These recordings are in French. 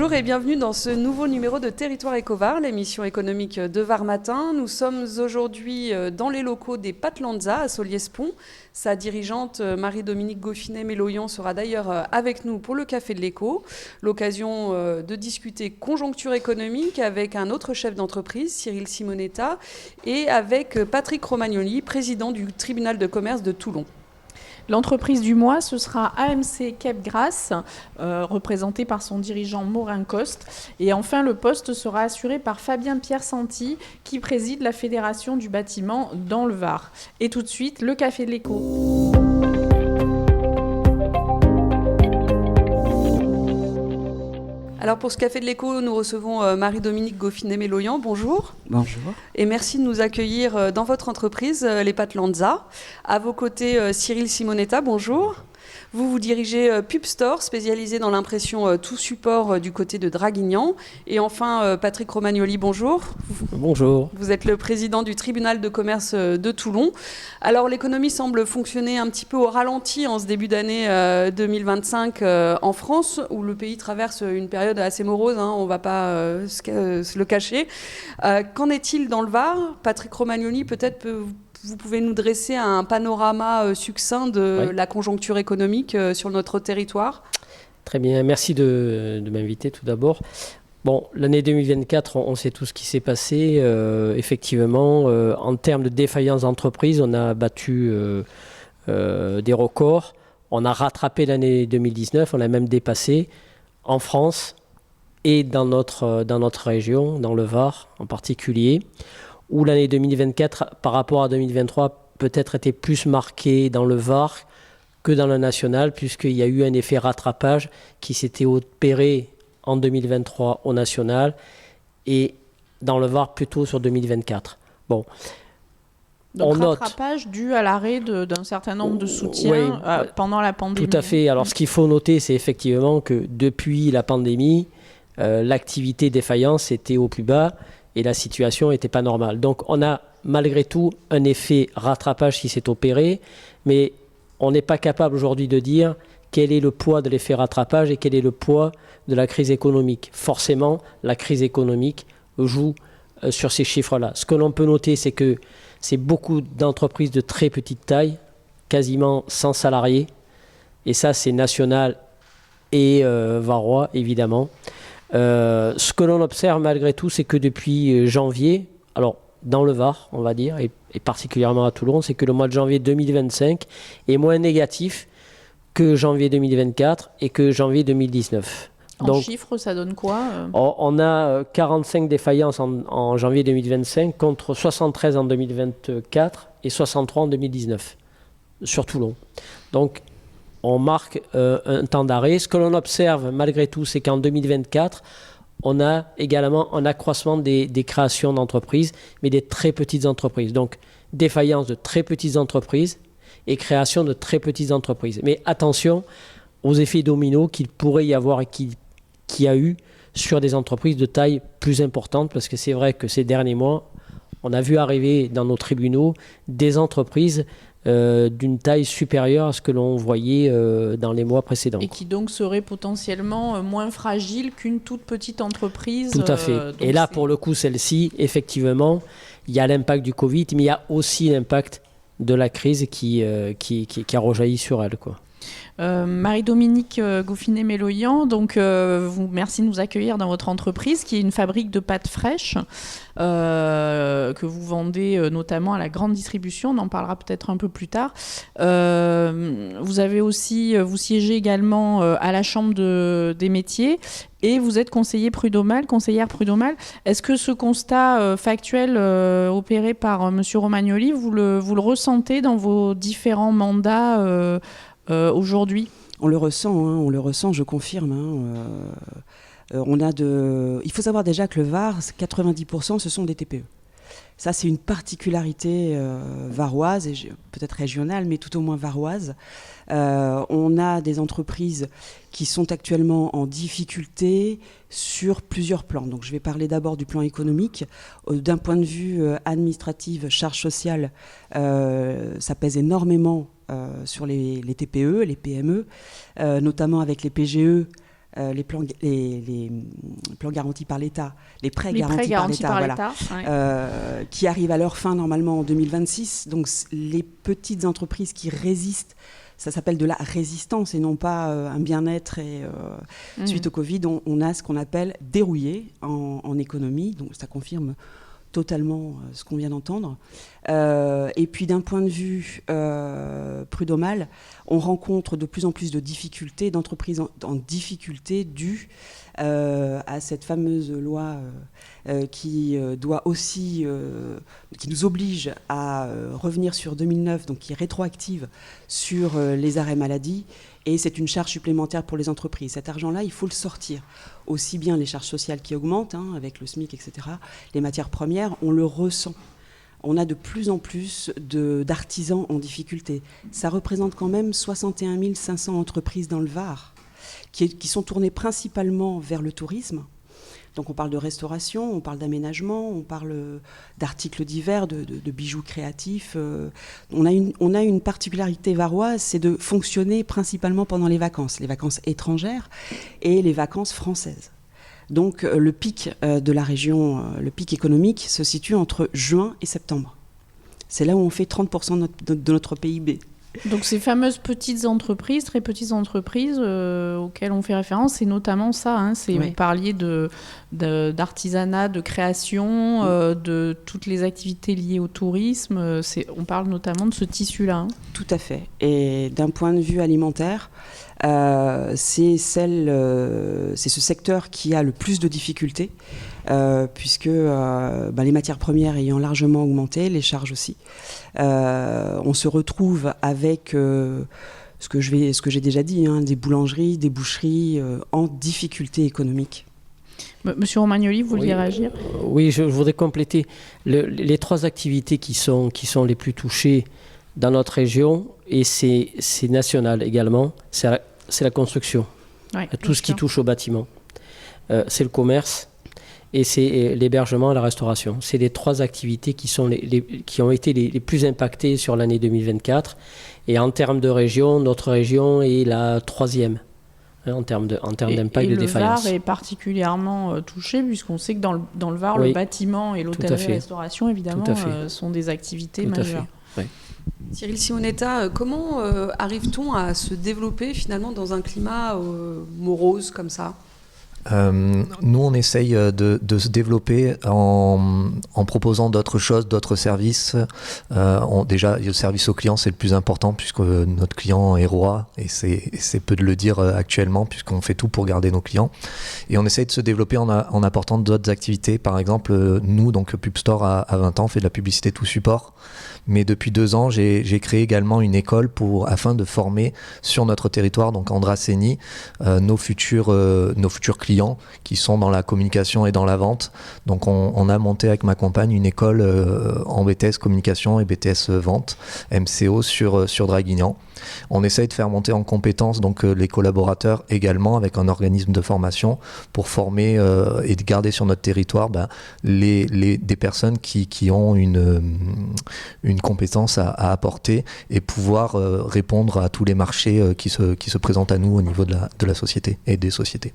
Bonjour et bienvenue dans ce nouveau numéro de Territoire Ecovar, l'émission économique de Var Matin. Nous sommes aujourd'hui dans les locaux des Patlanza à Solliès-Pont. Sa dirigeante Marie-Dominique Goffinet-Méloyan sera d'ailleurs avec nous pour le Café de l'Écho. L'occasion de discuter conjoncture économique avec un autre chef d'entreprise, Cyril Simonetta, et avec Patrick Romagnoli, président du tribunal de commerce de Toulon. L'entreprise du mois, ce sera AMC Cap-Grasse, représentée par son dirigeant Morin Coste. Et enfin, le poste sera assuré par Fabien Pierre-Santi, qui préside la Fédération du bâtiment dans le Var. Et tout de suite, le Café de l'Écho. Alors pour ce Café de l'Écho, nous recevons Marie-Dominique Goffinet-Méloyan. Bonjour. Bonjour. Et merci de nous accueillir dans votre entreprise, les Patlanza. À vos côtés, Cyril Simonetta, bonjour. Vous dirigez PubStore, spécialisé dans l'impression tout support du côté de Draguignan. Et enfin, Patrick Romagnoli, bonjour. Bonjour. Vous êtes le président du tribunal de commerce de Toulon. Alors, l'économie semble fonctionner un petit peu au ralenti en ce début d'année 2025 en France, où le pays traverse une période assez morose, on ne va pas se le cacher. Qu'en est-il dans le Var ? Patrick Romagnoli, peut-être vous pouvez nous dresser un panorama succinct de la conjoncture économique sur notre territoire ? Très bien, merci de m'inviter tout d'abord. Bon, l'année 2024, on sait tout ce qui s'est passé. Effectivement, en termes de défaillance d'entreprise, on a battu des records. On a rattrapé l'année 2019, on l'a même dépassé en France et dans notre région, dans le Var en particulier, où l'année 2024, par rapport à 2023, peut-être était plus marquée dans le Var que dans le national, puisqu'il y a eu un effet rattrapage qui s'était opéré en 2023 au national et dans le Var plutôt sur 2024. Bon. Donc rattrapage dû à l'arrêt d'un certain nombre de soutiens pendant la pandémie. Tout à fait. Alors ce qu'il faut noter, c'est effectivement que depuis la pandémie, l'activité défaillance était au plus bas et la situation n'était pas normale. Donc on a malgré tout un effet rattrapage qui s'est opéré, mais on n'est pas capable aujourd'hui de dire quel est le poids de l'effet rattrapage et quel est le poids de la crise économique. Forcément, la crise économique joue sur ces chiffres-là. Ce que l'on peut noter, c'est que c'est beaucoup d'entreprises de très petite taille, quasiment 100 salariés, et ça c'est national et varois évidemment. Ce que l'on observe malgré tout, c'est que depuis janvier, alors dans le Var, on va dire, et particulièrement à Toulon, c'est que le mois de janvier 2025 est moins négatif que janvier 2024 et que janvier 2019. En chiffres, ça donne quoi On a 45 défaillances en janvier 2025 contre 73 en 2024 et 63 en 2019 sur Toulon. Donc, on marque un temps d'arrêt. Ce que l'on observe malgré tout, c'est qu'en 2024, on a également un accroissement des créations d'entreprises, mais des très petites entreprises. Donc, défaillance de très petites entreprises et création de très petites entreprises. Mais attention aux effets dominos qu'il pourrait y avoir et qu'il y a eu sur des entreprises de taille plus importante, parce que c'est vrai que ces derniers mois, on a vu arriver dans nos tribunaux des entreprises d'une taille supérieure à ce que l'on voyait dans les mois précédents. Et qui donc seraient potentiellement moins fragiles qu'une toute petite entreprise. Tout à fait. Et là, pour le coup, celle-ci, effectivement, il y a l'impact du Covid, mais il y a aussi l'impact de la crise qui a rejailli sur elle, quoi. Marie-Dominique Goffinet-Méloyan, donc merci de nous accueillir dans votre entreprise qui est une fabrique de pâtes fraîches que vous vendez notamment à la grande distribution, on en parlera peut-être un peu plus tard. Vous siégez également à la Chambre des métiers et vous êtes conseillère prud'homale. Est-ce que ce constat factuel opéré par M. Romagnoli, vous le ressentez dans vos différents mandats aujourd'hui? On le ressent, je confirme. Il faut savoir déjà que le Var, 90% ce sont des TPE. Ça, c'est une particularité varoise, et peut-être régionale, mais tout au moins varoise. On a des entreprises qui sont actuellement en difficulté sur plusieurs plans. Donc, je vais parler d'abord du plan économique. D'un point de vue administratif, charge sociale, ça pèse énormément sur les TPE, les PME, notamment avec les PGE, les plans garantis par l'État, les prêts Les prêts garantis par l'État, ouais. qui arrivent à leur fin normalement en 2026. Donc les petites entreprises qui résistent, ça s'appelle de la résistance et non pas un bien-être suite au Covid. On a ce qu'on appelle dérouillé en économie, donc ça confirme totalement ce qu'on vient d'entendre. Et puis d'un point de vue prud'homal, on rencontre de plus en plus de difficultés, d'entreprises en difficulté dues à cette fameuse loi qui doit aussi, qui nous oblige à revenir sur 2009, donc qui est rétroactive sur les arrêts maladie. Et c'est une charge supplémentaire pour les entreprises. Cet argent-là, il faut le sortir. Aussi bien les charges sociales qui augmentent, avec le SMIC, etc., les matières premières, on le ressent. On a de plus en plus d'artisans en difficulté. Ça représente quand même 61 500 entreprises dans le Var, qui sont tournées principalement vers le tourisme. Donc on parle de restauration, on parle d'aménagement, on parle d'articles divers, de bijoux créatifs. On a une particularité varoise, c'est de fonctionner principalement pendant les vacances étrangères et les vacances françaises. Donc le pic de la région, le pic économique se situe entre juin et septembre. C'est là où on fait 30% de notre PIB. Donc ces fameuses petites entreprises, très petites entreprises auxquelles on fait référence, c'est notamment ça. Oui. Vous parliez d'artisanat, de création, de toutes les activités liées au tourisme. On parle notamment de ce tissu-là. Tout à fait. Et d'un point de vue alimentaire, c'est ce secteur qui a le plus de difficultés, puisque les matières premières ayant largement augmenté, les charges aussi. On se retrouve avec ce que j'ai déjà dit, des boulangeries, des boucheries en difficulté économique. Monsieur Romagnoli, vous vouliez réagir ? Oui, je voudrais compléter. Les trois activités qui sont les plus touchées dans notre région, et c'est national également, c'est la construction, tout ce qui touche au bâtiment. C'est le commerce et c'est l'hébergement et la restauration. C'est les trois activités qui ont été les plus impactées sur l'année 2024. Et en termes de région, notre région est la troisième en termes d'impact de défaillance. Le Var est particulièrement touché, puisqu'on sait que dans le Var, le bâtiment et l'hôtellerie-restauration, évidemment, sont des activités majeures. Oui. Cyril Simonetta, comment arrive-t-on à se développer finalement dans un climat morose comme ça ? Nous, on essaye de se développer en proposant d'autres choses, d'autres services. Déjà, le service au client, c'est le plus important puisque notre client est roi et c'est peu de le dire actuellement puisqu'on fait tout pour garder nos clients. Et on essaye de se développer en apportant d'autres activités. Par exemple, nous, donc PubStore à 20 ans, on fait de la publicité tout support. Mais depuis 2 ans, j'ai créé également une école afin de former sur notre territoire, donc en Dracénie, nos futurs clients qui sont dans la communication et dans la vente. Donc on a monté avec ma compagne une école en BTS communication et BTS vente, MCO sur Draguignan. On essaye de faire monter en compétences donc les collaborateurs également avec un organisme de formation pour former et de garder sur notre territoire des personnes qui ont une compétence à apporter et pouvoir répondre à tous les marchés qui se présentent à nous au niveau de la société et des sociétés.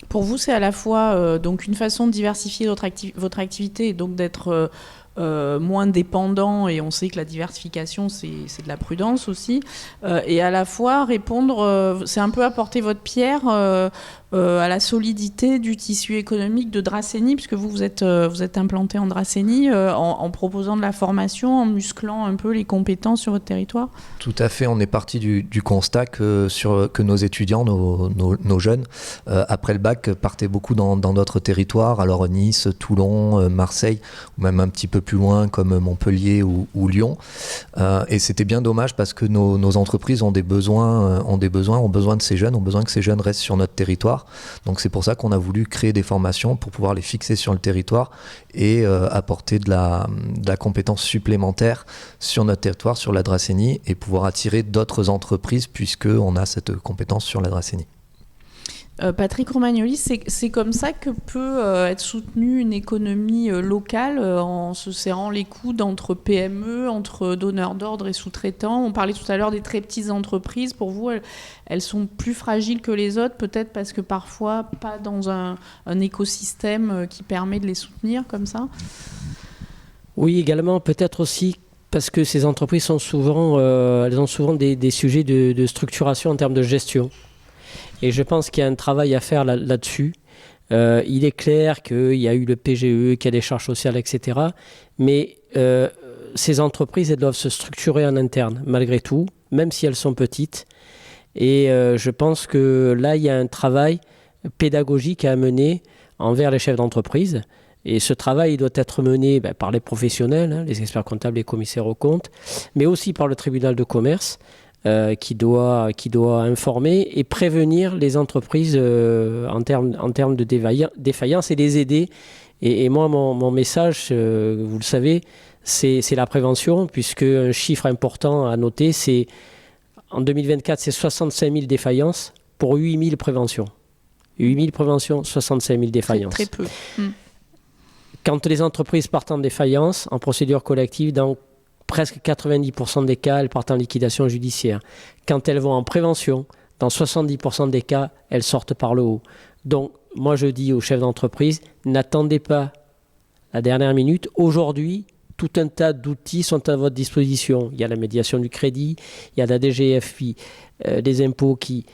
Pour vous, c'est à la fois donc une façon de diversifier votre activité et donc d'être moins dépendant, et on sait que la diversification, c'est de la prudence aussi, et à la fois répondre, c'est un peu apporter votre pierre à la solidité du tissu économique de Dracénie, puisque vous êtes implanté en Dracénie, en proposant de la formation, en musclant un peu les compétences sur votre territoire. Tout à fait, on est parti du constat que nos étudiants, nos jeunes, après le bac, partaient beaucoup dans d'autres territoires, alors Nice, Toulon, Marseille, ou même un petit peu plus loin comme Montpellier ou Lyon. Et c'était bien dommage parce que nos entreprises ont besoin de ces jeunes, ont besoin que ces jeunes restent sur notre territoire. Donc c'est pour ça qu'on a voulu créer des formations pour pouvoir les fixer sur le territoire et apporter de la compétence supplémentaire sur notre territoire, sur la Dracénie, et pouvoir attirer d'autres entreprises puisqu'on a cette compétence sur la Dracénie. Patrick Romagnoli, c'est comme ça que peut être soutenue une économie locale en se serrant les coudes entre PME, entre donneurs d'ordre et sous-traitants. On parlait tout à l'heure des très petites entreprises. Pour vous, elles sont plus fragiles que les autres, peut-être parce que parfois pas dans un écosystème qui permet de les soutenir comme ça. Oui, également, peut-être aussi parce que ces entreprises sont souvent, elles ont souvent des sujets de structuration en termes de gestion. Et je pense qu'il y a un travail à faire là-dessus. Il est clair qu'il y a eu le PGE, qu'il y a des charges sociales, etc. Mais ces entreprises, elles doivent se structurer en interne, malgré tout, même si elles sont petites. Et je pense que là, il y a un travail pédagogique à mener envers les chefs d'entreprise. Et ce travail il doit être mené par les professionnels, les experts comptables, les commissaires aux comptes, mais aussi par le tribunal de commerce, qui doit informer et prévenir les entreprises en termes de défaillance et les aider. Et moi, mon message, vous le savez, c'est la prévention, puisque un chiffre important à noter, c'est en 2024, c'est 65 000 défaillances pour 8 000 préventions. 8 000 préventions, 65 000 défaillances. Très peu. Quand les entreprises partent en défaillance, en procédure collective, dans presque 90% des cas, elles partent en liquidation judiciaire. Quand elles vont en prévention, dans 70% des cas, elles sortent par le haut. Donc, moi je dis aux chefs d'entreprise, n'attendez pas la dernière minute. Aujourd'hui, tout un tas d'outils sont à votre disposition. Il y a la médiation du crédit, il y a la DGFI, des impôts qui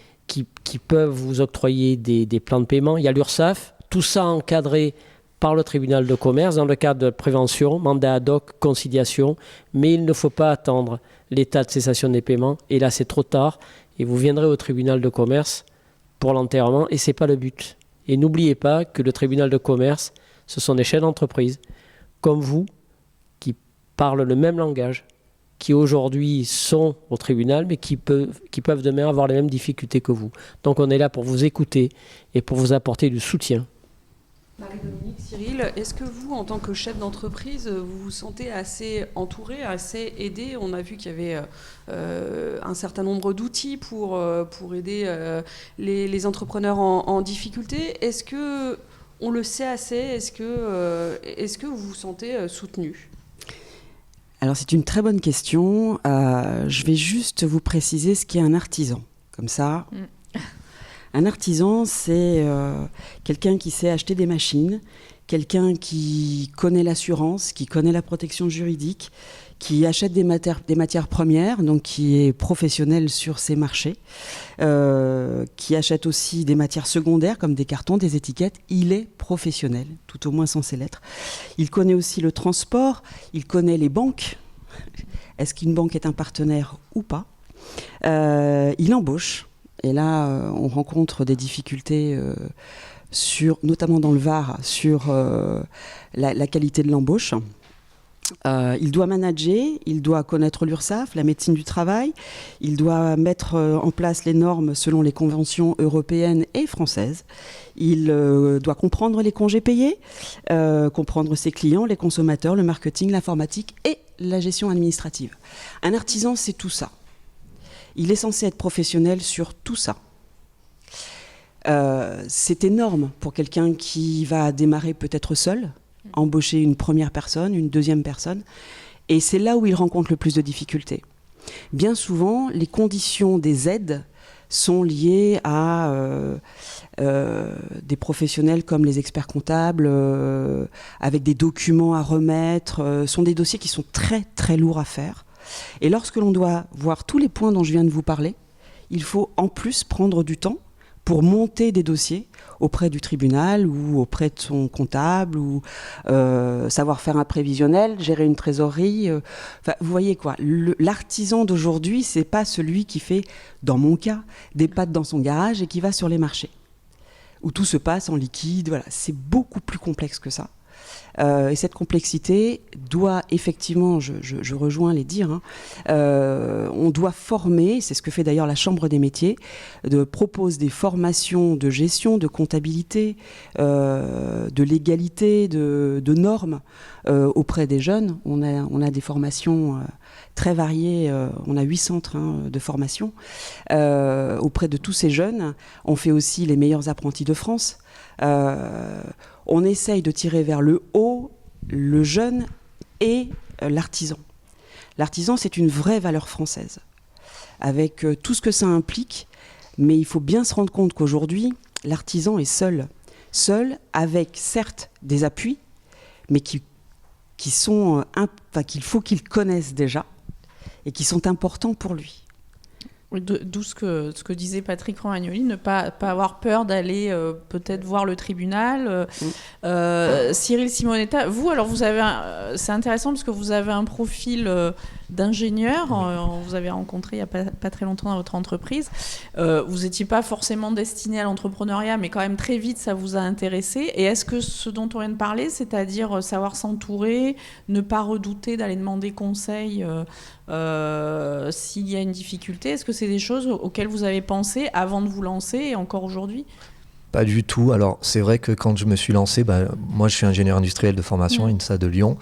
peuvent vous octroyer des plans de paiement. Il y a l'URSSAF, tout ça encadré par le tribunal de commerce dans le cadre de prévention, mandat ad hoc, conciliation, mais il ne faut pas attendre l'état de cessation des paiements, et là c'est trop tard, et vous viendrez au tribunal de commerce pour l'enterrement, et ce n'est pas le but. Et n'oubliez pas que le tribunal de commerce, ce sont des chefs d'entreprise, comme vous, qui parlent le même langage, qui aujourd'hui sont au tribunal, mais qui peuvent demain avoir les mêmes difficultés que vous. Donc on est là pour vous écouter et pour vous apporter du soutien. Marie-Dominique, Cyril, est-ce que vous, en tant que chef d'entreprise, vous vous sentez assez entouré, assez aidé ? On a vu qu'il y avait un certain nombre d'outils pour aider les entrepreneurs en difficulté. Est-ce que on le sait assez ? Est-ce que vous vous sentez soutenu ? Alors c'est une très bonne question. Je vais juste vous préciser ce qu'est un artisan. Comme ça... Un artisan, c'est quelqu'un qui sait acheter des machines, quelqu'un qui connaît l'assurance, qui connaît la protection juridique, qui achète des matières premières, donc qui est professionnel sur ces marchés, qui achète aussi des matières secondaires comme des cartons, des étiquettes. Il est professionnel, tout au moins censé l'être. Il connaît aussi le transport, il connaît les banques. Est-ce qu'une banque est un partenaire ou pas ? Il embauche. Et là, on rencontre des difficultés, notamment dans le Var, sur la qualité de l'embauche. Il doit manager, il doit connaître l'URSSAF, la médecine du travail, il doit mettre en place les normes selon les conventions européennes et françaises. Il doit comprendre les congés payés, comprendre ses clients, les consommateurs, le marketing, l'informatique et la gestion administrative. Un artisan, c'est tout ça. Il est censé être professionnel sur tout ça. C'est énorme pour quelqu'un qui va démarrer peut-être seul, embaucher une première personne, une deuxième personne. Et c'est là où il rencontre le plus de difficultés. Bien souvent, les conditions des aides sont liées à des professionnels comme les experts comptables, avec des documents à remettre. Sont des dossiers qui sont très, très lourds à faire. Et lorsque l'on doit voir tous les points dont je viens de vous parler, il faut en plus prendre du temps pour monter des dossiers auprès du tribunal ou auprès de son comptable, ou savoir faire un prévisionnel, gérer une trésorerie. Vous voyez quoi, l'artisan d'aujourd'hui, c'est pas celui qui fait, dans mon cas, des pâtes dans son garage et qui va sur les marchés, où tout se passe en liquide. Voilà, c'est beaucoup plus complexe que ça. Et cette complexité doit effectivement, je rejoins les dires, on doit former, c'est ce que fait d'ailleurs la Chambre des métiers, propose des formations de gestion, de comptabilité, de légalité, de normes auprès des jeunes. On a des formations très variées, on a 8 centres de formation auprès de tous ces jeunes. On fait aussi les meilleurs apprentis de France. On essaye de tirer vers le haut le jeune et l'artisan. L'artisan, c'est une vraie valeur française, avec tout ce que ça implique, mais il faut bien se rendre compte qu'aujourd'hui, l'artisan est seul avec certes des appuis, mais qu'il faut qu'il connaisse déjà et qui sont importants pour lui. D'où ce que disait Patrick Romagnoli, ne pas avoir peur d'aller peut-être voir le tribunal. Cyril Simonetta, vous avez c'est intéressant parce que vous avez un profil d'ingénieur. Vous avez rencontré il n'y a pas très longtemps dans votre entreprise. Vous n'étiez pas forcément destiné à l'entrepreneuriat, mais quand même très vite ça vous a intéressé. Et est-ce que ce dont on vient de parler, c'est-à-dire savoir s'entourer, ne pas redouter d'aller demander conseil s'il y a une difficulté, est-ce que c'est des choses auxquelles vous avez pensé avant de vous lancer et encore aujourd'hui ? Pas du tout. Alors, c'est vrai que quand je me suis lancé, moi, je suis ingénieur industriel de formation, INSA de Lyon.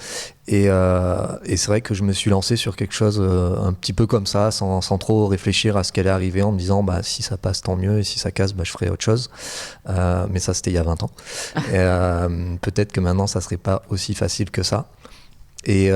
Et c'est vrai que je me suis lancé sur quelque chose un petit peu comme ça, sans trop réfléchir à ce qu'elle est arrivée, en me disant, si ça passe, tant mieux, et si ça casse, je ferai autre chose. Mais ça, c'était il y a 20 ans. Et, peut-être que maintenant, ça serait pas aussi facile que ça. Et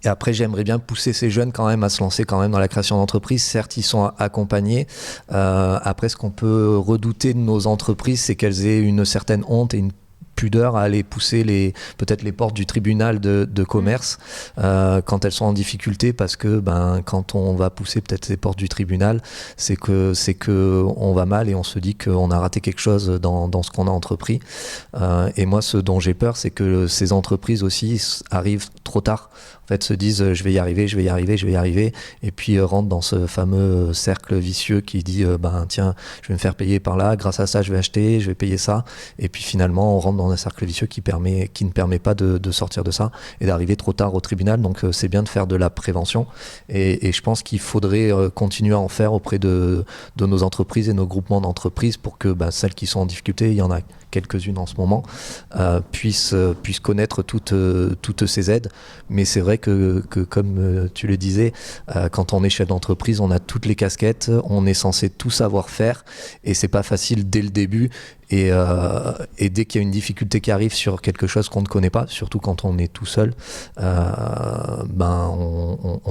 après, j'aimerais bien pousser ces jeunes quand même à se lancer quand même dans la création d'entreprises. Certes, ils sont accompagnés. Après, ce qu'on peut redouter de nos entreprises, c'est qu'elles aient une certaine honte et une pudeur à aller pousser peut-être les portes du tribunal de commerce quand elles sont en difficulté, parce que quand on va pousser peut-être les portes du tribunal, c'est que on va mal et on se dit qu'on a raté quelque chose dans ce qu'on a entrepris. Et moi, ce dont j'ai peur, c'est que ces entreprises aussi arrivent trop tard. En fait, se disent je vais y arriver, et puis rentrent dans ce fameux cercle vicieux qui dit tiens, je vais me faire payer par là, grâce à ça je vais acheter, je vais payer ça, et puis finalement on rentre dans un cercle vicieux qui ne permet pas de sortir de ça et d'arriver trop tard au tribunal. Donc c'est bien de faire de la prévention, et je pense qu'il faudrait continuer à en faire auprès de nos entreprises et nos groupements d'entreprises pour que celles qui sont en difficulté, il y en a quelques-unes en ce moment, puissent connaître toutes ces aides. Mais c'est vrai que comme tu le disais, quand on est chef d'entreprise, on a toutes les casquettes, on est censé tout savoir faire, et c'est pas facile dès le début. Et dès qu'il y a une difficulté qui arrive sur quelque chose qu'on ne connaît pas, surtout quand on est tout seul, on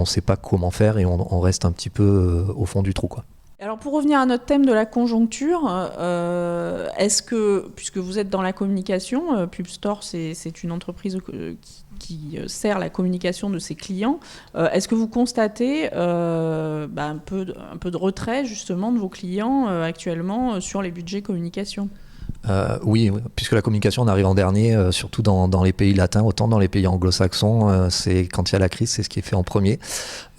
sait pas comment faire, et on reste un petit peu au fond du trou, quoi. Alors pour revenir à notre thème de la conjoncture, est-ce que, puisque vous êtes dans la communication, PubStore c'est une entreprise qui sert la communication de ses clients, est-ce que vous constatez un peu de retrait justement de vos clients actuellement sur les budgets communication ? Oui, puisque la communication, on arrive en dernier, surtout dans les pays latins, autant dans les pays anglo-saxons, c'est quand il y a la crise, c'est ce qui est fait en premier.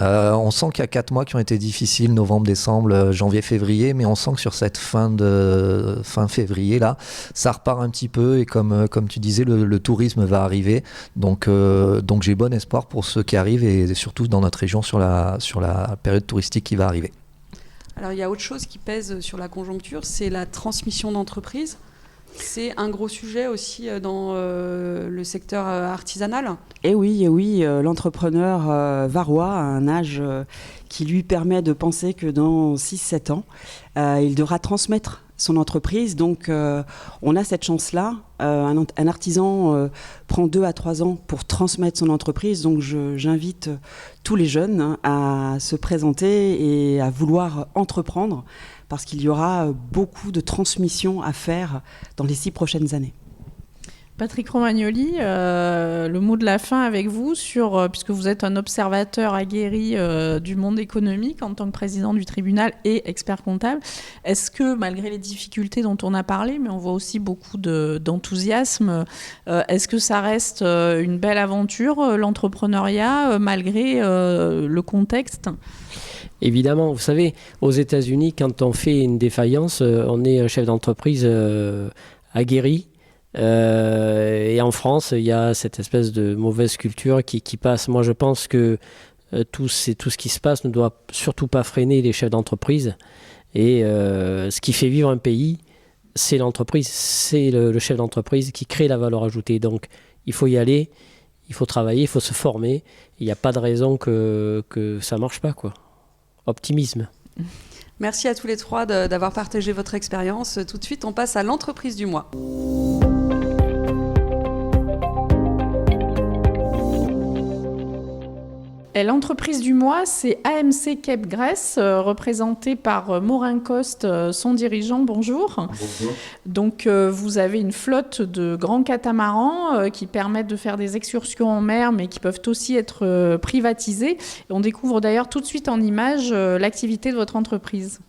On sent qu'il y a 4 mois qui ont été difficiles, novembre, décembre, janvier, février, mais on sent que sur cette fin février là, ça repart un petit peu, et comme tu disais, le tourisme va arriver, donc j'ai bon espoir pour ceux qui arrivent, et surtout dans notre région sur la période touristique qui va arriver. Alors il y a autre chose qui pèse sur la conjoncture, c'est la transmission d'entreprise. C'est un gros sujet aussi dans le secteur artisanal. Et oui, l'entrepreneur varois a un âge qui lui permet de penser que dans 6-7 ans, il devra transmettre son entreprise. Donc on a cette chance-là. Un artisan prend 2 à 3 ans pour transmettre son entreprise. Donc j'invite tous les jeunes à se présenter et à vouloir entreprendre, parce qu'il y aura beaucoup de transmission à faire dans les 6 prochaines années. Patrick Romagnoli, le mot de la fin avec vous, puisque vous êtes un observateur aguerri du monde économique en tant que président du tribunal et expert comptable. Est-ce que, malgré les difficultés dont on a parlé, mais on voit aussi beaucoup d'enthousiasme, est-ce que ça reste une belle aventure, l'entrepreneuriat, malgré le contexte ? Évidemment, vous savez, aux États-Unis, quand on fait une défaillance, on est un chef d'entreprise aguerri, Et en France, il y a cette espèce de mauvaise culture qui passe. Moi, je pense que tout ce qui se passe ne doit surtout pas freiner les chefs d'entreprise. Et ce qui fait vivre un pays, c'est l'entreprise, c'est le chef d'entreprise qui crée la valeur ajoutée. Donc, il faut y aller, il faut travailler, il faut se former. Il n'y a pas de raison que ça ne marche pas, quoi. Optimisme. Merci à tous les trois d'avoir partagé votre expérience. Tout de suite, on passe à l'entreprise du mois. Et l'entreprise du mois, c'est AMC Cape Grèce, représentée par Morin Coste, son dirigeant. Bonjour. Bonjour. Donc, vous avez une flotte de grands catamarans qui permettent de faire des excursions en mer, mais qui peuvent aussi être privatisés. Et on découvre d'ailleurs tout de suite en images l'activité de votre entreprise.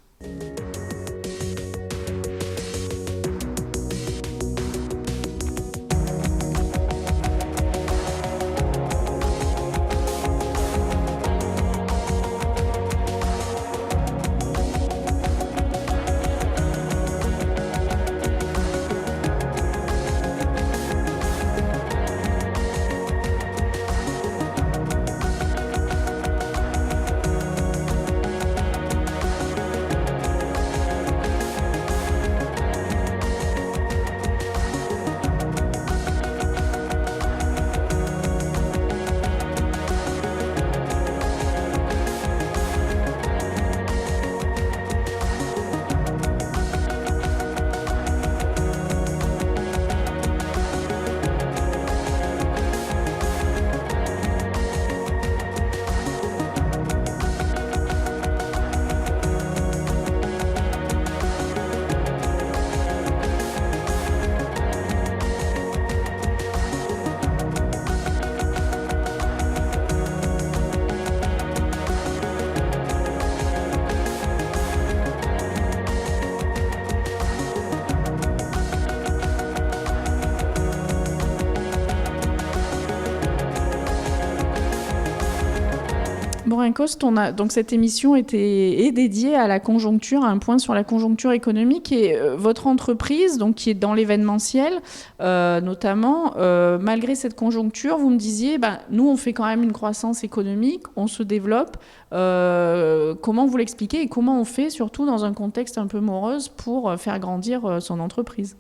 Morin Coste, donc cette émission est dédiée à la conjoncture, à un point sur la conjoncture économique. Et votre entreprise, donc, qui est dans l'événementiel, notamment, malgré cette conjoncture, vous me disiez, nous, on fait quand même une croissance économique, on se développe. Comment vous l'expliquez et comment on fait, surtout dans un contexte un peu morose, pour faire grandir son entreprise ?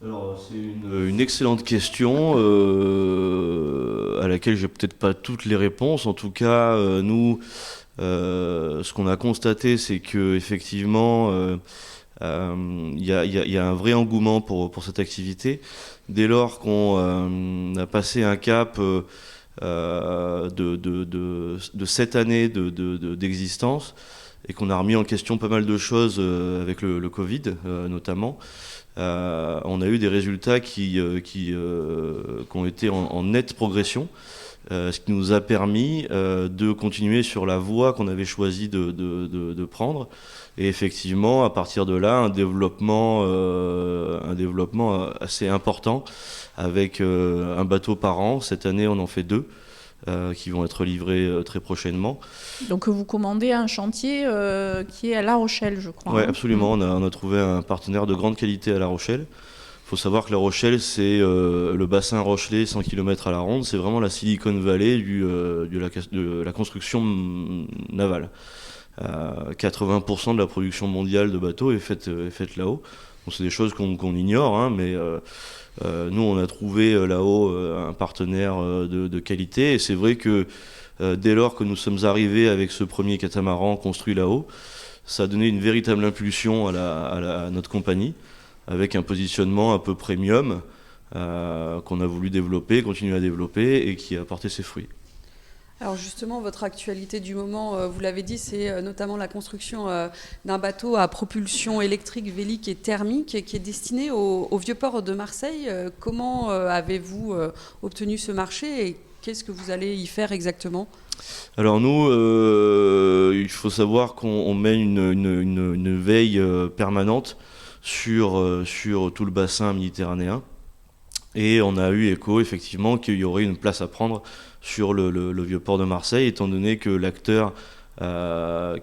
Alors, c'est une excellente question à laquelle j'ai peut-être pas toutes les réponses. En tout cas, nous, ce qu'on a constaté, c'est que effectivement, il y a un vrai engouement pour cette activité. Dès lors qu'on a passé un cap de 7 années d'existence et qu'on a remis en question pas mal de choses avec le Covid notamment. On a eu des résultats qui ont été en nette progression, ce qui nous a permis de continuer sur la voie qu'on avait choisi de prendre. Et effectivement, à partir de là, un développement assez important avec un bateau par an. Cette année, on en fait 2. Qui vont être livrés très prochainement. Donc vous commandez un chantier qui est à La Rochelle, je crois. Oui, absolument. On a trouvé un partenaire de grande qualité à La Rochelle. Il faut savoir que La Rochelle, c'est le bassin rochelais 100 km à la ronde. C'est vraiment la Silicon Valley de la construction navale. 80% de la production mondiale de bateaux est faite là-haut. Bon, c'est des choses qu'on ignore, hein, mais... nous, on a trouvé là-haut un partenaire de qualité. Et c'est vrai que dès lors que nous sommes arrivés avec ce premier catamaran construit là-haut, ça a donné une véritable impulsion à notre compagnie, avec un positionnement un peu premium qu'on a voulu développer, continuer à développer et qui a porté ses fruits. Alors justement, votre actualité du moment, vous l'avez dit, c'est notamment la construction d'un bateau à propulsion électrique, vélique et thermique qui est destiné au Vieux-Port de Marseille. Comment avez-vous obtenu ce marché et qu'est-ce que vous allez y faire exactement ? Alors nous, il faut savoir qu'on mène une veille permanente sur tout le bassin méditerranéen. Et on a eu écho effectivement qu'il y aurait une place à prendre sur le Vieux-Port de Marseille, étant donné que l'acteur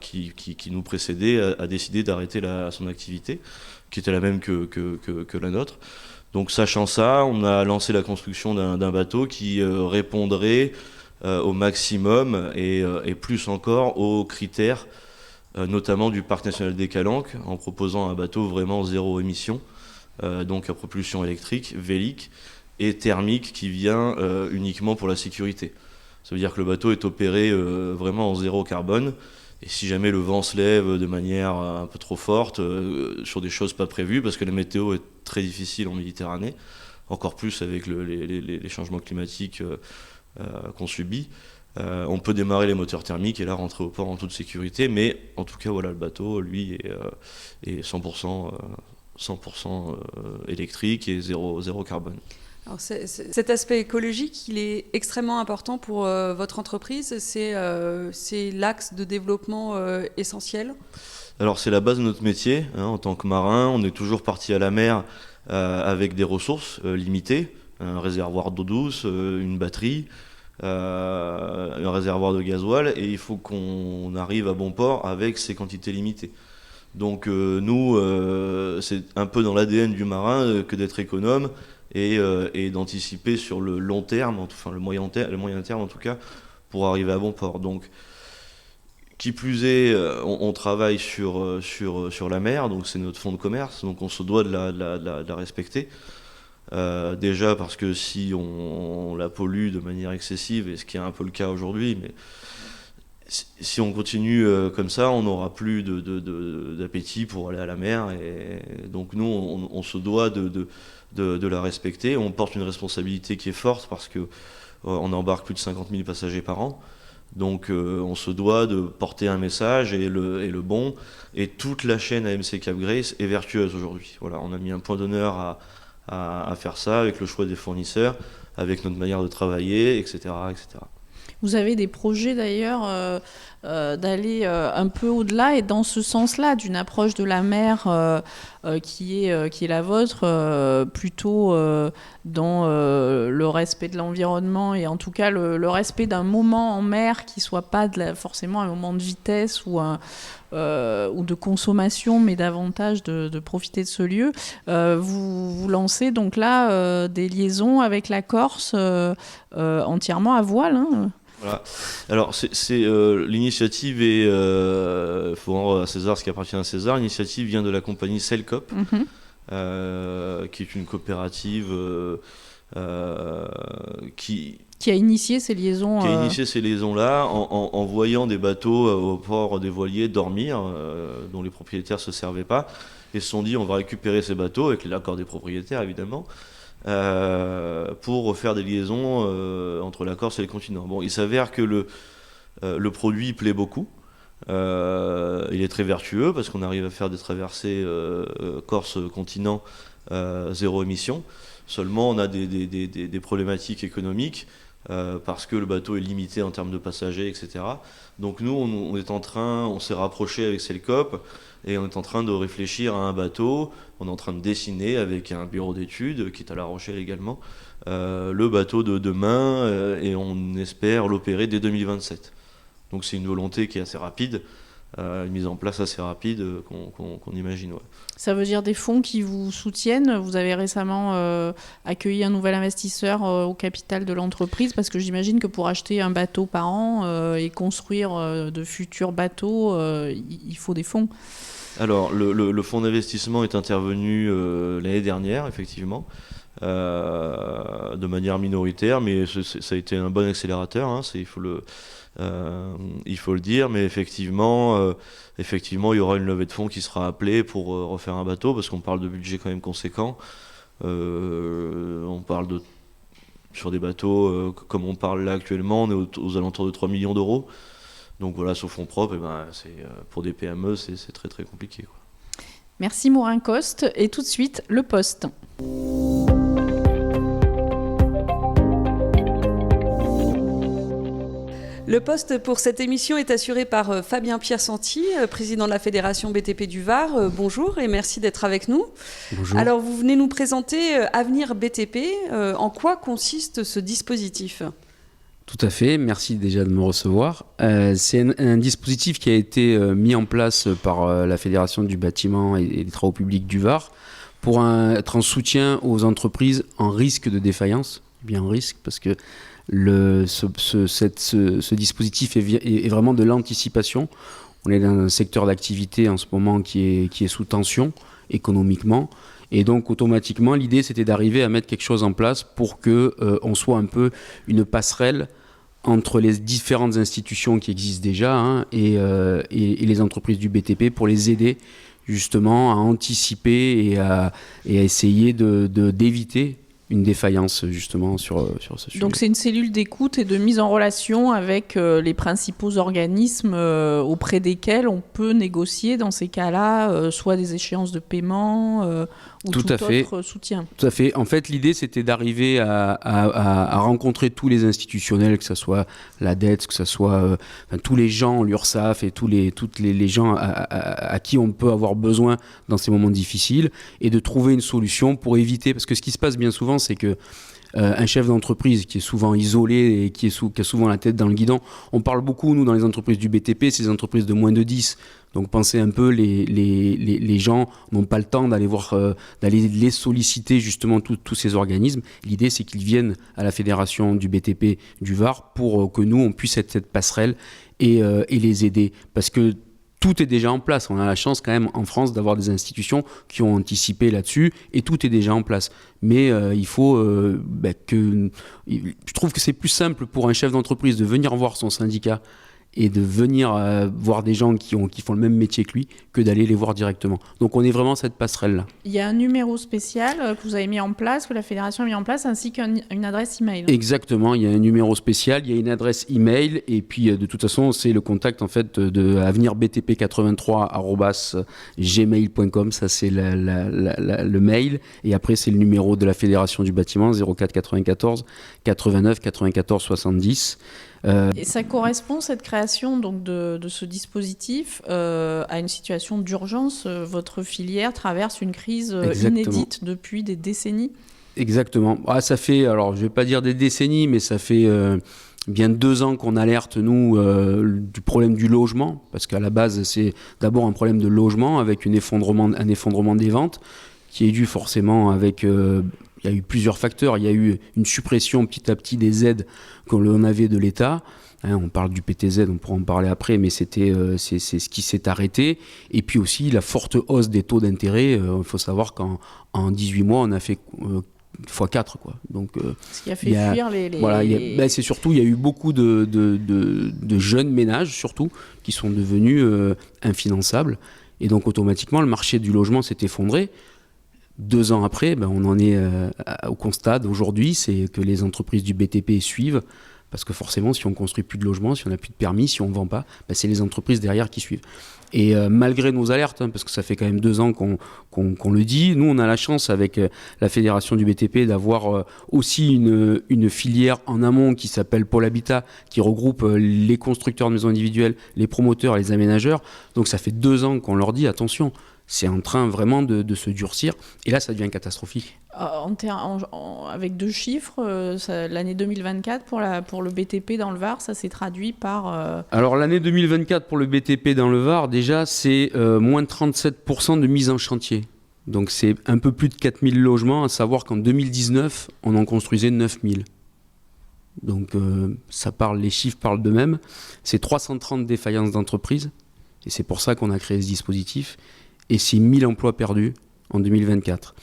qui nous précédait a décidé d'arrêter son activité, qui était la même que la nôtre. Donc sachant ça, on a lancé la construction d'un bateau qui répondrait au maximum et plus encore aux critères notamment du Parc national des Calanques, en proposant un bateau vraiment zéro émission, donc à propulsion électrique, vélique et thermique qui vient uniquement pour la sécurité. Ça veut dire que le bateau est opéré vraiment en zéro carbone. Et si jamais le vent se lève de manière un peu trop forte, sur des choses pas prévues, parce que la météo est très difficile en Méditerranée, encore plus avec les changements climatiques qu'on subit, on peut démarrer les moteurs thermiques et là rentrer au port en toute sécurité. Mais en tout cas, voilà, le bateau, lui, est 100% électrique et zéro carbone. Alors cet aspect écologique, il est extrêmement important pour votre entreprise. C'est l'axe de développement essentiel. Alors c'est la base de notre métier. En tant que marin, on est toujours parti à la mer avec des ressources limitées, un réservoir d'eau douce, une batterie, un réservoir de gasoil, et il faut qu'on arrive à bon port avec ces quantités limitées. Donc nous, c'est un peu dans l'ADN du marin que d'être économe et d'anticiper sur le long terme, enfin le moyen terme en tout cas, pour arriver à bon port. Donc, qui plus est, on travaille sur la mer, donc c'est notre fonds de commerce, donc on se doit de la respecter. Déjà parce que si on la pollue de manière excessive, et ce qui est un peu le cas aujourd'hui, mais si on continue comme ça, on n'aura plus d'appétit pour aller à la mer, et donc nous on se doit de la respecter. On porte une responsabilité qui est forte parce que on embarque plus de 50 000 passagers par an. Donc on se doit de porter un message et le bon. Et toute la chaîne AMC Cap Grace est vertueuse aujourd'hui. Voilà, on a mis un point d'honneur à faire ça avec le choix des fournisseurs, avec notre manière de travailler, etc. etc. Vous avez des projets d'ailleurs d'aller un peu au-delà et dans ce sens-là, d'une approche de la mer qui est la vôtre, plutôt dans le respect de l'environnement et en tout cas le respect d'un moment en mer qui ne soit pas forcément un moment de vitesse ou de consommation, mais davantage de profiter de ce lieu. Vous lancez donc là des liaisons avec la Corse entièrement à voile, hein. Voilà. Alors l'initiative est, faut rendre à César ce qui appartient à César. L'initiative vient de la compagnie Selcop, qui est une coopérative qui a initié ces liaisons. Qui a initié ces liaisons-là en voyant des bateaux au port des voiliers dormir, dont les propriétaires ne se servaient pas, et se sont dit on va récupérer ces bateaux avec l'accord des propriétaires évidemment. Pour faire des liaisons entre la Corse et le continent. Bon, il s'avère que le produit plaît beaucoup. Il est très vertueux parce qu'on arrive à faire des traversées Corse-continent zéro émission. Seulement, on a des problématiques économiques parce que le bateau est limité en termes de passagers, etc. Donc nous, on s'est rapproché avec Selcop et on est en train de réfléchir à un bateau. On est en train de dessiner avec un bureau d'études qui est à La Rochelle également le bateau de demain et on espère l'opérer dès 2027. Donc c'est une volonté qui est assez rapide, une mise en place assez rapide qu'on imagine. Ouais. Ça veut dire des fonds qui vous soutiennent. Vous avez récemment accueilli un nouvel investisseur au capital de l'entreprise parce que j'imagine que pour acheter un bateau par an et construire de futurs bateaux, il faut des fonds. Alors, le fonds d'investissement est intervenu l'année dernière, effectivement, de manière minoritaire, mais ça a été un bon accélérateur, hein, il faut le dire, mais effectivement, il y aura une levée de fonds qui sera appelée pour refaire un bateau, parce qu'on parle de budget quand même conséquent. On parle sur des bateaux, comme on parle là actuellement, on est aux alentours de 3 millions d'euros. Donc voilà, sur fonds propres, pour des PME, c'est très très compliqué, quoi. Merci Morin Coste. Et tout de suite, le poste. Le poste pour cette émission est assuré par Fabien Pierre-Santi, président de la Fédération BTP du Var. Bonjour et merci d'être avec nous. Bonjour. Alors vous venez nous présenter Avenir BTP. En quoi consiste ce dispositif ? Tout à fait, merci déjà de me recevoir. C'est un dispositif qui a été mis en place par la Fédération du bâtiment et des travaux publics du Var pour être en soutien aux entreprises en risque de défaillance, bien en risque, parce que ce dispositif est vraiment de l'anticipation. On est dans un secteur d'activité en ce moment qui est sous tension économiquement. Et donc, automatiquement, l'idée, c'était d'arriver à mettre quelque chose en place pour qu'on soit un peu une passerelle entre les différentes institutions qui existent déjà et les entreprises du BTP pour les aider justement à anticiper et à essayer d'éviter une défaillance justement sur ce sujet. Donc c'est une cellule d'écoute et de mise en relation avec les principaux organismes auprès desquels on peut négocier dans ces cas-là soit des échéances de paiement ou tout autre soutien. Tout à fait. En fait, l'idée, c'était d'arriver à rencontrer tous les institutionnels, que ce soit la dette, que ce soit tous les gens, l'URSSAF et tous les gens à qui on peut avoir besoin dans ces moments difficiles, et de trouver une solution pour éviter, parce que ce qui se passe bien souvent, c'est que un chef d'entreprise qui est souvent isolé et qui a souvent la tête dans le guidon, on parle beaucoup, nous, dans les entreprises du BTP, c'est des entreprises de moins de 10. Donc pensez un peu, les gens n'ont pas le temps d'aller d'aller les solliciter justement tous ces organismes. L'idée, c'est qu'ils viennent à la fédération du BTP du Var pour que nous, on puisse être cette passerelle et les aider. Parce que tout est déjà en place. On a la chance quand même en France d'avoir des institutions qui ont anticipé là-dessus et tout est déjà en place. Mais il faut je trouve que c'est plus simple pour un chef d'entreprise de venir voir son syndicat et de venir voir des gens qui font le même métier que lui que d'aller les voir directement. Donc on est vraiment cette passerelle-là. Il y a un numéro spécial que vous avez mis en place, que la fédération a mis en place, ainsi qu'une adresse email. Exactement, il y a un numéro spécial, il y a une adresse email, et puis de toute façon c'est le contact en fait de avenirbtp83@gmail.com, ça c'est le mail, et après c'est le numéro de la fédération du bâtiment 04 94 89 94 70. Et ça correspond, cette création donc, de ce dispositif, à une situation d'urgence. Votre filière traverse une crise inédite depuis des décennies. Exactement. Ça fait, alors je ne vais pas dire des décennies, mais ça fait bien 2 ans qu'on alerte, nous, du problème du logement, parce qu'à la base, c'est d'abord un problème de logement avec un effondrement des ventes, qui est dû forcément avec... il y a eu plusieurs facteurs. Il y a eu une suppression petit à petit des aides qu'on avait de l'État. On parle du PTZ, on pourra en parler après, mais c'est ce qui s'est arrêté. Et puis aussi la forte hausse des taux d'intérêt. Il faut savoir qu'en 18 mois, on a fait x4, quoi. Donc, ce qui a fait fuir les... Voilà, c'est surtout, il y a eu beaucoup de jeunes ménages, surtout, qui sont devenus infinançables. Et donc, automatiquement, le marché du logement s'est effondré. 2 ans après, on en est au constat d'aujourd'hui, c'est que les entreprises du BTP suivent, parce que forcément, si on ne construit plus de logements, si on n'a plus de permis, si on ne vend pas, c'est les entreprises derrière qui suivent. Et malgré nos alertes, parce que ça fait quand même 2 ans qu'on le dit, nous on a la chance avec la fédération du BTP d'avoir aussi une filière en amont qui s'appelle Pôle Habitat, qui regroupe les constructeurs de maisons individuelles, les promoteurs, les aménageurs. Donc ça fait 2 ans qu'on leur dit attention, c'est en train vraiment de se durcir. Et là, ça devient catastrophique. Avec 2 chiffres, l'année 2024 pour le BTP dans le Var, ça s'est traduit par... Alors l'année 2024 pour le BTP dans le Var, déjà, c'est moins 37% de mise en chantier. Donc c'est un peu plus de 4000 logements, à savoir qu'en 2019, on en construisait 9000. Donc les chiffres parlent d'eux-mêmes. C'est 330 défaillances d'entreprises. Et c'est pour ça qu'on a créé ce dispositif. Et c'est 1000 emplois perdus en 2024.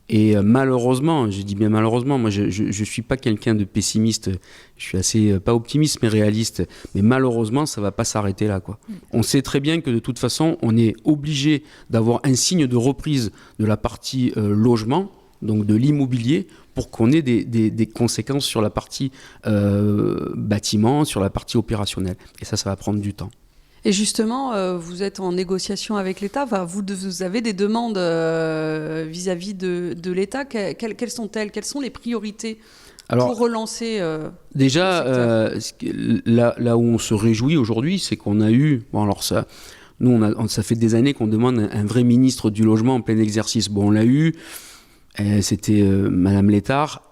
Et malheureusement, je dis bien malheureusement, moi je ne suis pas quelqu'un de pessimiste, je suis assez, pas optimiste mais réaliste, mais malheureusement ça ne va pas s'arrêter là, quoi. On sait très bien que de toute façon on est obligé d'avoir un signe de reprise de la partie logement, donc de l'immobilier, pour qu'on ait des conséquences sur la partie bâtiment, sur la partie opérationnelle. Et ça va prendre du temps. Et justement, vous êtes en négociation avec l'État. Vous avez des demandes vis-à-vis de l'État. Quelles sont-elles ? Quelles sont les priorités pour relancer déjà, là où on se réjouit aujourd'hui, c'est qu'on a eu... Bon, alors ça, nous, ça fait des années qu'on demande un vrai ministre du logement en plein exercice. Bon, on l'a eu. C'était Madame Létard.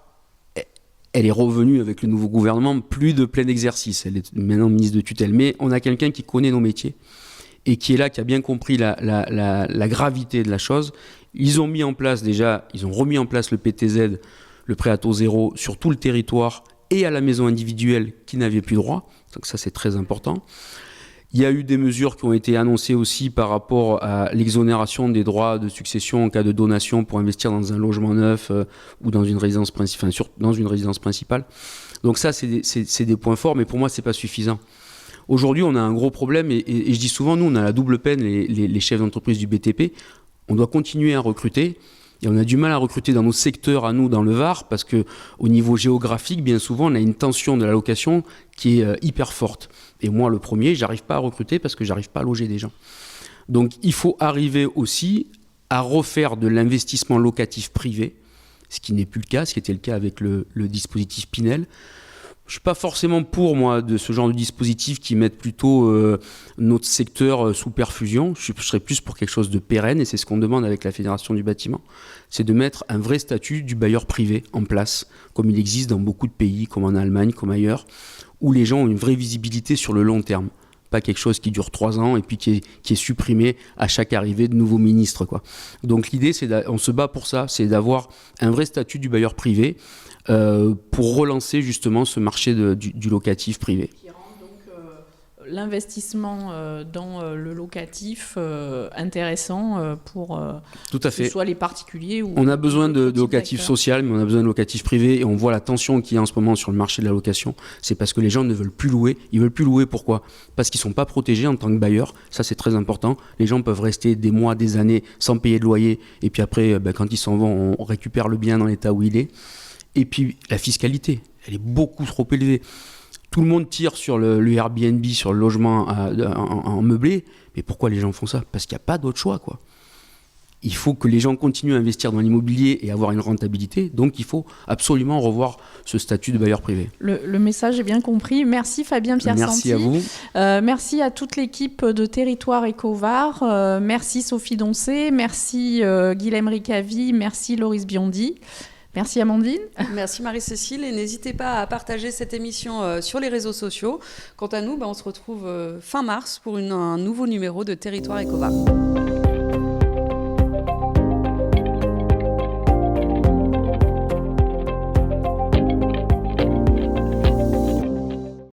Elle est revenue avec le nouveau gouvernement, plus de plein exercice. Elle est maintenant ministre de tutelle. Mais on a quelqu'un qui connaît nos métiers et qui est là, qui a bien compris la gravité de la chose Ils ont remis en place le PTZ, le prêt à taux zéro, sur tout le territoire et à la maison individuelle qui n'avaient plus droit. Donc ça, c'est très important. Il y a eu des mesures qui ont été annoncées aussi par rapport à l'exonération des droits de succession en cas de donation pour investir dans un logement neuf ou dans une résidence principale. Donc ça, c'est des points forts, mais pour moi, c'est pas suffisant. Aujourd'hui, on a un gros problème, et je dis souvent, nous, on a la double peine, les chefs d'entreprise du BTP. On doit continuer à recruter, et on a du mal à recruter dans nos secteurs, à nous, dans le Var, parce qu'au niveau géographique, bien souvent, on a une tension de la location qui est hyper forte. Et moi, le premier, j'arrive pas à recruter parce que j'arrive pas à loger des gens. Donc, il faut arriver aussi à refaire de l'investissement locatif privé, ce qui n'est plus le cas, ce qui était le cas avec le dispositif Pinel. Je ne suis pas forcément pour, moi, de ce genre de dispositif qui mette plutôt notre secteur sous perfusion. Je serais plus pour quelque chose de pérenne, et c'est ce qu'on demande avec la Fédération du bâtiment. C'est de mettre un vrai statut du bailleur privé en place, comme il existe dans beaucoup de pays, comme en Allemagne, comme ailleurs, où les gens ont une vraie visibilité sur le long terme. Pas quelque chose qui dure 3 ans et puis qui est supprimé à chaque arrivée de nouveaux ministres, quoi. Donc l'idée, on se bat pour ça, c'est d'avoir un vrai statut du bailleur privé pour relancer justement ce marché du locatif privé. Qui rend donc l'investissement dans le locatif intéressant pour Tout à que fait. ce soit les particuliers ou... On a besoin de type locatif d'acteur. social, mais on a besoin de locatif privé, et on voit la tension qu'il y a en ce moment sur le marché de la location. C'est parce que les gens ne veulent plus louer. Ils veulent plus louer, pourquoi ? Parce qu'ils ne sont pas protégés en tant que bailleurs. Ça, c'est très important. Les gens peuvent rester des mois, des années sans payer de loyer, et puis après, quand ils s'en vont, on récupère le bien dans l'état où il est. Et puis, la fiscalité, elle est beaucoup trop élevée. Tout le monde tire sur le Airbnb, sur le logement en meublé. Mais pourquoi les gens font ça ? Parce qu'il n'y a pas d'autre choix, quoi. Il faut que les gens continuent à investir dans l'immobilier et avoir une rentabilité. Donc, il faut absolument revoir ce statut de bailleur privé. Le message est bien compris. Merci Fabien Pierre-Santi. Merci à vous. Merci à toute l'équipe de Territoire Ecovar. Merci Sophie Doncé. Merci Guilhem Ricavi. Merci Loris Biondi. Merci Amandine. Merci Marie-Cécile, et n'hésitez pas à partager cette émission sur les réseaux sociaux. Quant à nous, on se retrouve fin mars pour un nouveau numéro de Territoire Ecovar.